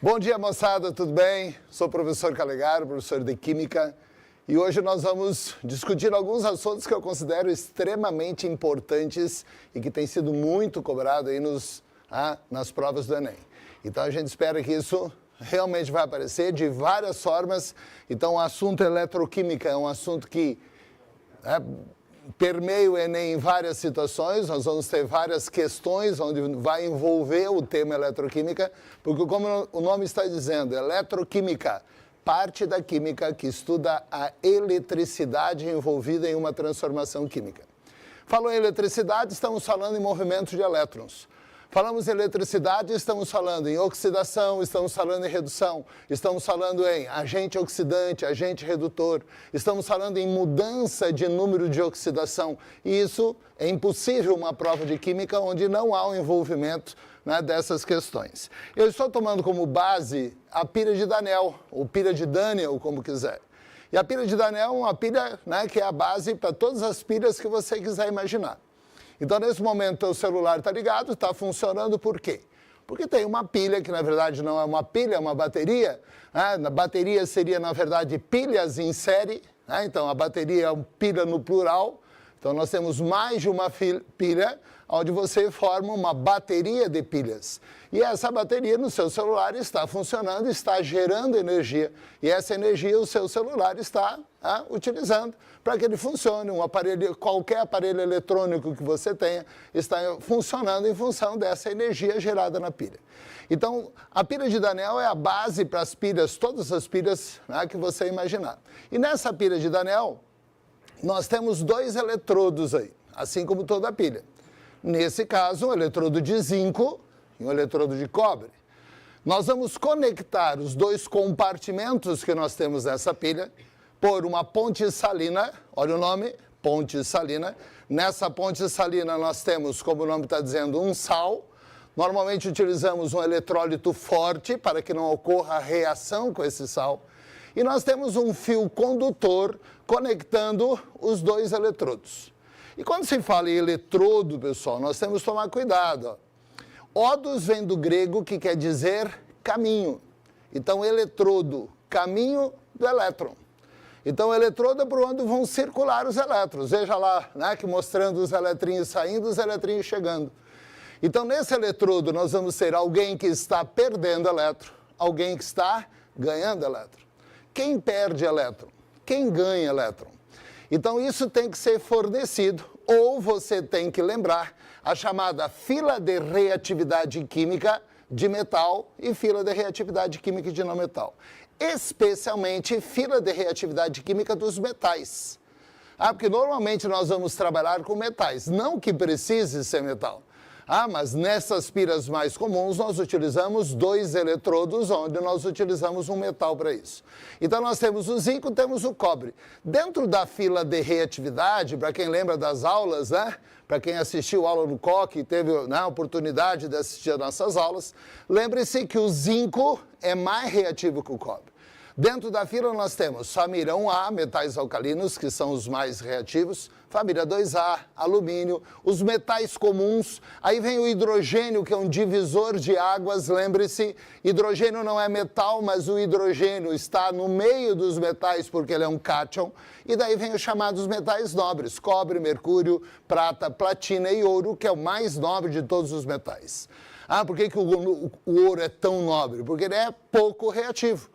Bom dia, moçada, tudo bem? Sou o professor Calegaro, professor de Química, e hoje nós vamos discutir alguns assuntos que eu considero extremamente importantes e que têm sido muito cobrados aí nas provas do Enem. Então a gente espera que isso realmente vai aparecer de várias formas. Então o assunto eletroquímica é um assunto que permeia o Enem em várias situações. Nós vamos ter várias questões onde vai envolver o tema eletroquímica, porque como o nome está dizendo, eletroquímica, parte da química que estuda a eletricidade envolvida em uma transformação química. Falou em eletricidade, estamos falando em movimento de elétrons. Falamos em eletricidade, estamos falando em oxidação, estamos falando em redução, estamos falando em agente oxidante, agente redutor, estamos falando em mudança de número de oxidação. E isso é impossível uma prova de química onde não há o envolvimento dessas questões. Eu estou tomando como base a pilha de Daniel, ou pilha de Daniel, como quiser. E a pilha de Daniel é uma pilha que é a base para todas as pilhas que você quiser imaginar. Então, nesse momento, o celular está ligado, está funcionando por quê? Porque tem uma pilha, que na verdade não é uma pilha, é uma bateria. A bateria seria, na verdade, pilhas em série. Então, a bateria é uma pilha no plural. Então, nós temos mais de uma pilha, onde você forma uma bateria de pilhas. E essa bateria no seu celular está funcionando, está gerando energia. E essa energia o seu celular está utilizando para que ele funcione. Qualquer aparelho eletrônico que você tenha está funcionando em função dessa energia gerada na pilha. Então, a pilha de Daniel é a base para as pilhas, todas as pilhas que você imaginar. E nessa pilha de Daniel, nós temos dois eletrodos aí, assim como toda a pilha. Nesse caso, um eletrodo de zinco e um eletrodo de cobre. Nós vamos conectar os dois compartimentos que nós temos nessa pilha por uma ponte salina, olha o nome, ponte salina. Nessa ponte salina nós temos, como o nome está dizendo, um sal. Normalmente utilizamos um eletrólito forte para que não ocorra a reação com esse sal. E nós temos um fio condutor conectando os dois eletrodos. E quando se fala em eletrodo, pessoal, nós temos que tomar cuidado. Odos vem do grego, que quer dizer caminho. Então, eletrodo, caminho do elétron. Então, o eletrodo é por onde vão circular os elétrons. Veja lá, que mostrando os eletrinhos saindo, os eletrinhos chegando. Então, nesse eletrodo, nós vamos ter alguém que está perdendo elétron, alguém que está ganhando elétron. Quem perde elétron? Quem ganha elétron? Então, isso tem que ser fornecido, ou você tem que lembrar a chamada fila de reatividade química de metal e fila de reatividade química de não metal. Especialmente fila de reatividade química dos metais. Porque normalmente nós vamos trabalhar com metais, não que precise ser metal. Mas nessas pilhas mais comuns nós utilizamos dois eletrodos, onde nós utilizamos um metal para isso. Então nós temos o zinco, temos o cobre. Dentro da fila de reatividade, para quem lembra das aulas, para quem assistiu a aula no COC e teve a oportunidade de assistir as nossas aulas, lembre-se que o zinco é mais reativo que o cobre. Dentro da fila nós temos família 1A, metais alcalinos, que são os mais reativos, família 2A, alumínio, os metais comuns, aí vem o hidrogênio, que é um divisor de águas, lembre-se, hidrogênio não é metal, mas o hidrogênio está no meio dos metais porque ele é um cátion, e daí vem os chamados metais nobres, cobre, mercúrio, prata, platina e ouro, que é o mais nobre de todos os metais. Por que o ouro é tão nobre? Porque ele é pouco reativo.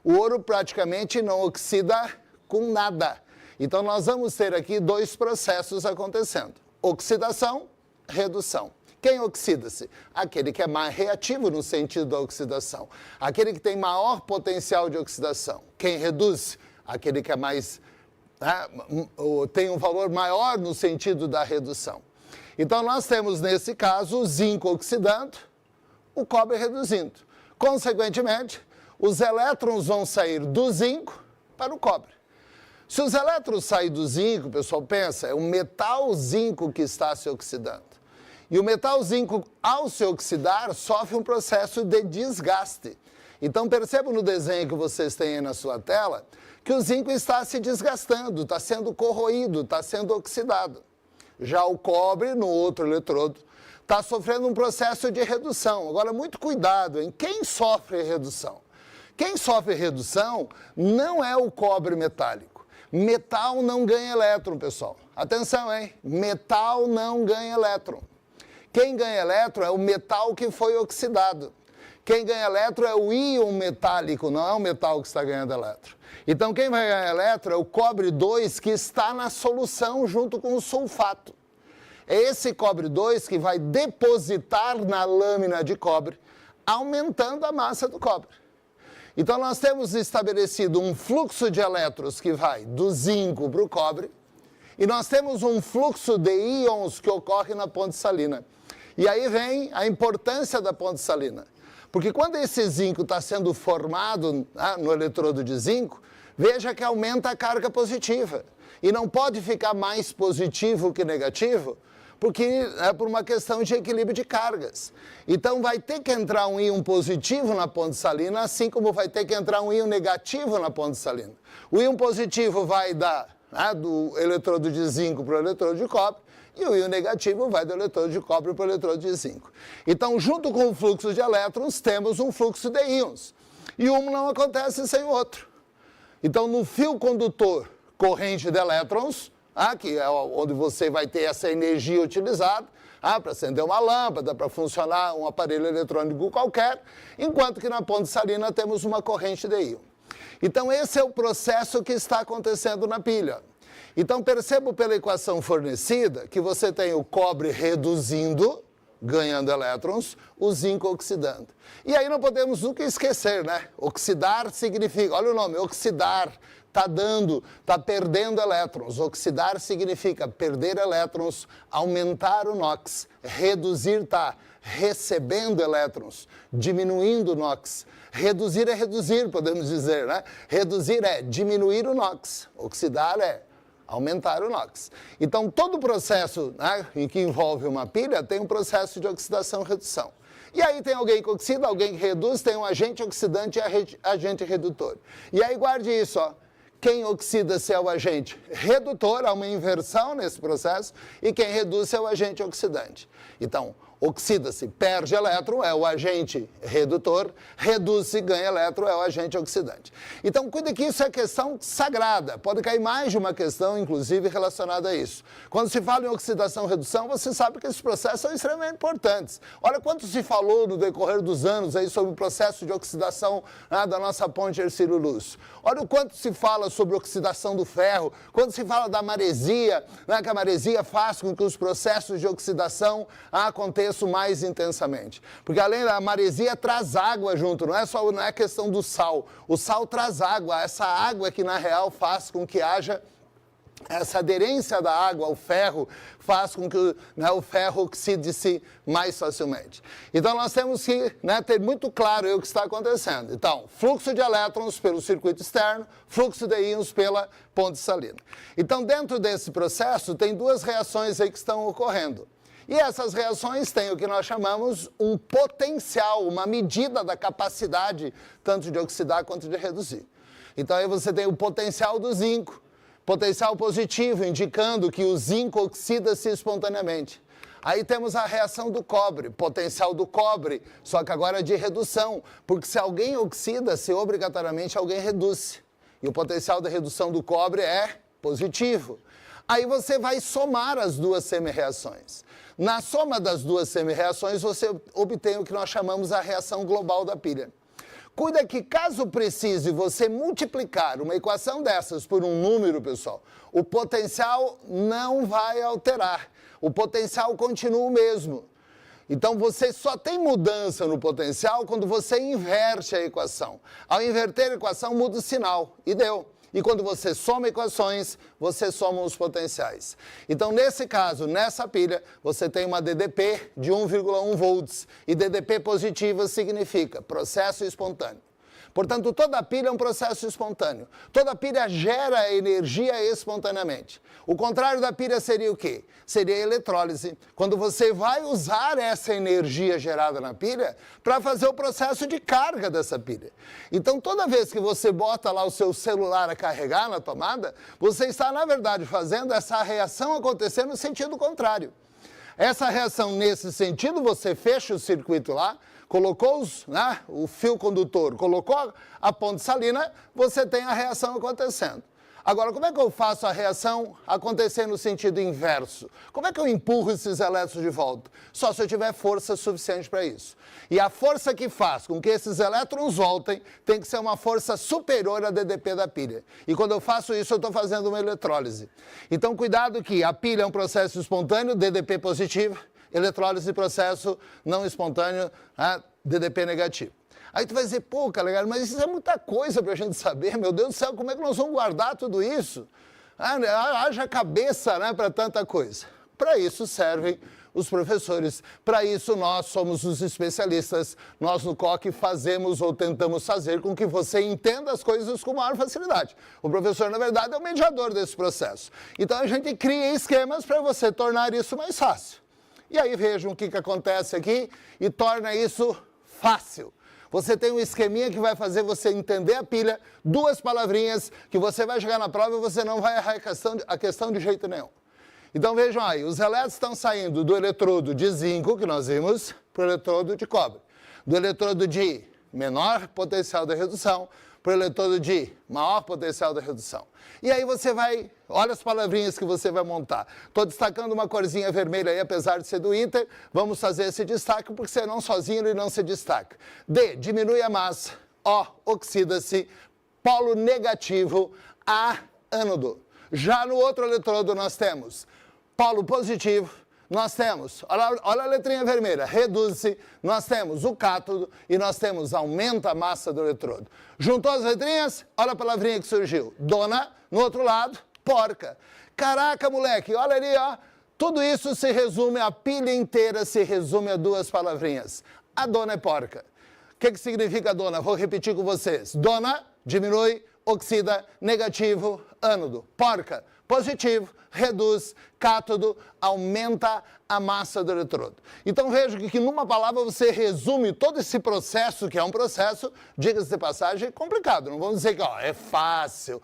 O ouro praticamente não oxida com nada. Então, nós vamos ter aqui dois processos acontecendo. Oxidação, redução. Quem oxida-se? Aquele que é mais reativo no sentido da oxidação. Aquele que tem maior potencial de oxidação. Quem reduz? Aquele que é mais, tem um valor maior no sentido da redução. Então, nós temos, nesse caso, o zinco oxidando, o cobre reduzindo. Consequentemente, os elétrons vão sair do zinco para o cobre. Se os elétrons saírem do zinco, o pessoal pensa, é o metal zinco que está se oxidando. E o metal zinco, ao se oxidar, sofre um processo de desgaste. Então, percebam no desenho que vocês têm aí na sua tela, que o zinco está se desgastando, está sendo corroído, está sendo oxidado. Já o cobre, no outro eletrodo, está sofrendo um processo de redução. Agora, muito cuidado, hein? Quem sofre redução? Quem sofre redução não é o cobre metálico. Metal não ganha elétron, pessoal. Atenção, hein? Metal não ganha elétron. Quem ganha elétron é o metal que foi oxidado. Quem ganha elétron é o íon metálico, não é o metal que está ganhando elétron. Então, quem vai ganhar elétron é o cobre 2 que está na solução junto com o sulfato. É esse cobre 2 que vai depositar na lâmina de cobre, aumentando a massa do cobre. Então, nós temos estabelecido um fluxo de elétrons que vai do zinco para o cobre, e nós temos um fluxo de íons que ocorre na ponte salina. E aí vem a importância da ponte salina. Porque quando esse zinco está sendo formado no eletrodo de zinco, veja que aumenta a carga positiva. E não pode ficar mais positivo que negativo, porque é por uma questão de equilíbrio de cargas. Então vai ter que entrar um íon positivo na ponte salina, assim como vai ter que entrar um íon negativo na ponte salina. O íon positivo vai do eletrodo de zinco para o eletrodo de cobre, e o íon negativo vai do eletrodo de cobre para o eletrodo de zinco. Então, junto com o fluxo de elétrons, temos um fluxo de íons. E um não acontece sem o outro. Então, no fio condutor, corrente de elétrons, que é onde você vai ter essa energia utilizada, para acender uma lâmpada, para funcionar um aparelho eletrônico qualquer, enquanto que na ponte salina temos uma corrente de íon. Então, esse é o processo que está acontecendo na pilha. Então, percebo pela equação fornecida que você tem o cobre reduzindo, ganhando elétrons, o zinco oxidando. E aí não podemos nunca esquecer, né? Oxidar significa, olha o nome, oxidar, está perdendo elétrons. Oxidar significa perder elétrons, aumentar o NOx. Reduzir está recebendo elétrons, diminuindo o NOx. Reduzir é reduzir, podemos dizer, né? Reduzir é diminuir o NOx. Oxidar é aumentar o NOx. Então, todo processo em que envolve uma pilha tem um processo de oxidação-redução. E aí tem alguém que oxida, alguém que reduz, tem um agente oxidante e agente redutor. E aí guarde isso, ó. Quem oxida-se é o agente redutor, há uma inversão nesse processo, e quem reduz é o agente oxidante. Então, oxida-se, perde elétron, é o agente redutor, reduz-se, ganha elétron, é o agente oxidante. Então, cuide que isso é questão sagrada, pode cair mais de uma questão, inclusive, relacionada a isso. Quando se fala em oxidação-redução, você sabe que esses processos são extremamente importantes. Olha quanto se falou no decorrer dos anos aí sobre o processo de oxidação da nossa ponte Hercílio-Luz. Olha o quanto se fala sobre oxidação do ferro, quando se fala da maresia, que a maresia faz com que os processos de oxidação aconteçam mais intensamente. Porque além da maresia traz água junto, não é questão do sal. O sal traz água, essa água que na real faz com que haja essa aderência da água ao ferro, faz com que o ferro oxide-se mais facilmente. Então nós temos que ter muito claro o que está acontecendo. Então, fluxo de elétrons pelo circuito externo, fluxo de íons pela ponte salina. Então, dentro desse processo, tem duas reações aí que estão ocorrendo. E essas reações têm o que nós chamamos um potencial, uma medida da capacidade tanto de oxidar quanto de reduzir. Então aí você tem o potencial do zinco, potencial positivo, indicando que o zinco oxida-se espontaneamente. Aí temos a reação do cobre, potencial do cobre, só que agora é de redução, porque se alguém oxida-se, obrigatoriamente alguém reduz. E o potencial de redução do cobre é positivo. Aí você vai somar as duas semi-reações. Na soma das duas semi-reações, você obtém o que nós chamamos a reação global da pilha. Cuida que, caso precise você multiplicar uma equação dessas por um número, pessoal, o potencial não vai alterar. O potencial continua o mesmo. Então, você só tem mudança no potencial quando você inverte a equação. Ao inverter a equação, muda o sinal. E deu. E quando você soma equações, você soma os potenciais. Então, nesse caso, nessa pilha, você tem uma DDP de 1,1 volts. E DDP positiva significa processo espontâneo. Portanto, toda pilha é um processo espontâneo. Toda pilha gera energia espontaneamente. O contrário da pilha seria o quê? Seria a eletrólise. Quando você vai usar essa energia gerada na pilha para fazer o processo de carga dessa pilha. Então, toda vez que você bota lá o seu celular a carregar na tomada, você está, na verdade, fazendo essa reação acontecer no sentido contrário. Essa reação nesse sentido, você fecha o circuito lá, colocou o fio condutor, colocou a ponte salina, você tem a reação acontecendo. Agora, como é que eu faço a reação acontecer no sentido inverso? Como é que eu empurro esses elétrons de volta? Só se eu tiver força suficiente para isso. E a força que faz com que esses elétrons voltem tem que ser uma força superior à DDP da pilha. E quando eu faço isso, eu estou fazendo uma eletrólise. Então, cuidado que a pilha é um processo espontâneo, DDP positivo, eletrólise processo não espontâneo, DDP negativo. Aí tu vai dizer, pô, cara, mas isso é muita coisa pra gente saber, meu Deus do céu, como é que nós vamos guardar tudo isso? Haja cabeça, né, para tanta coisa. Para isso servem os professores, para isso nós somos os especialistas, nós no COC fazemos ou tentamos fazer com que você entenda as coisas com maior facilidade. O professor, na verdade, é o mediador desse processo. Então a gente cria esquemas para você tornar isso mais fácil. E aí vejam o que acontece aqui e torna isso fácil. Você tem um esqueminha que vai fazer você entender a pilha, duas palavrinhas que você vai chegar na prova e você não vai errar a questão de jeito nenhum. Então vejam aí, os elétrons estão saindo do eletrodo de zinco, que nós vimos, para o eletrodo de cobre. Do eletrodo de menor potencial de redução para o eletrodo de maior potencial de redução. E aí você vai, olha as palavrinhas que você vai montar. Estou destacando uma corzinha vermelha aí, apesar de ser do Inter, vamos fazer esse destaque, porque senão sozinho ele não se destaca. D, diminui a massa. O, oxida-se. Polo negativo. A, ânodo. Já no outro eletrodo nós temos polo positivo, nós temos, olha a letrinha vermelha, reduz-se, nós temos o cátodo e nós temos aumenta a massa do eletrodo. Juntou as letrinhas, olha a palavrinha que surgiu, dona, no outro lado, porca. Caraca, moleque, olha ali, ó, tudo isso se resume, a pilha inteira se resume a duas palavrinhas. A dona é porca. O que significa a dona? Vou repetir com vocês. Dona, diminui, oxida, negativo, ânodo. Porca, positivo, reduz, cátodo, aumenta a massa do eletrodo. Então veja que numa palavra você resume todo esse processo, que é um processo, diga-se de passagem, complicado. Não vamos dizer que é fácil,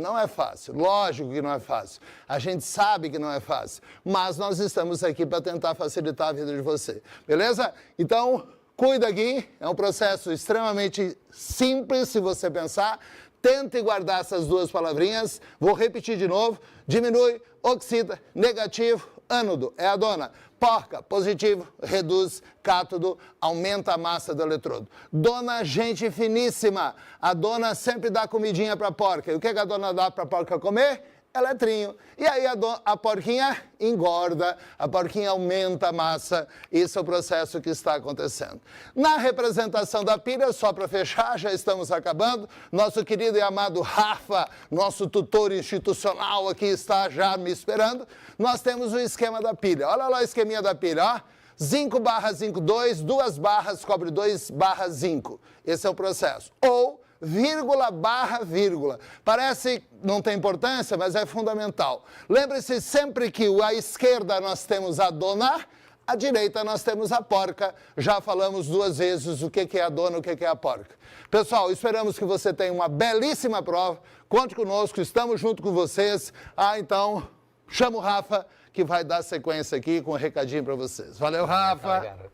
não é fácil. Lógico que não é fácil. A gente sabe que não é fácil, mas nós estamos aqui para tentar facilitar a vida de você. Beleza? Então, cuida aqui, é um processo extremamente simples, se você pensar. Tente guardar essas duas palavrinhas. Vou repetir de novo. Diminui, oxida, negativo, ânodo. É a dona. Porca, positivo, reduz, cátodo, aumenta a massa do eletrodo. Dona, gente finíssima. A dona sempre dá comidinha para a porca. E o que a dona dá para a porca comer? Eletrinho. E aí a porquinha engorda, a porquinha aumenta a massa. Esse é o processo que está acontecendo. Na representação da pilha, só para fechar, já estamos acabando, nosso querido e amado Rafa, nosso tutor institucional aqui está já me esperando. Nós temos o esquema da pilha. Olha lá o esqueminha da pilha, ó. Zinco barra zinco 2, 2 barras, cobre 2 barra zinco. Esse é o processo. Ou vírgula barra vírgula. Parece não tem importância, mas é fundamental. Lembre-se sempre que à esquerda nós temos a dona, à direita nós temos a porca. Já falamos duas vezes o que é a dona e o que é a porca. Pessoal, esperamos que você tenha uma belíssima prova. Conte conosco, estamos junto com vocês. Então, chama o Rafa, que vai dar sequência aqui com um recadinho para vocês. Valeu, Rafa!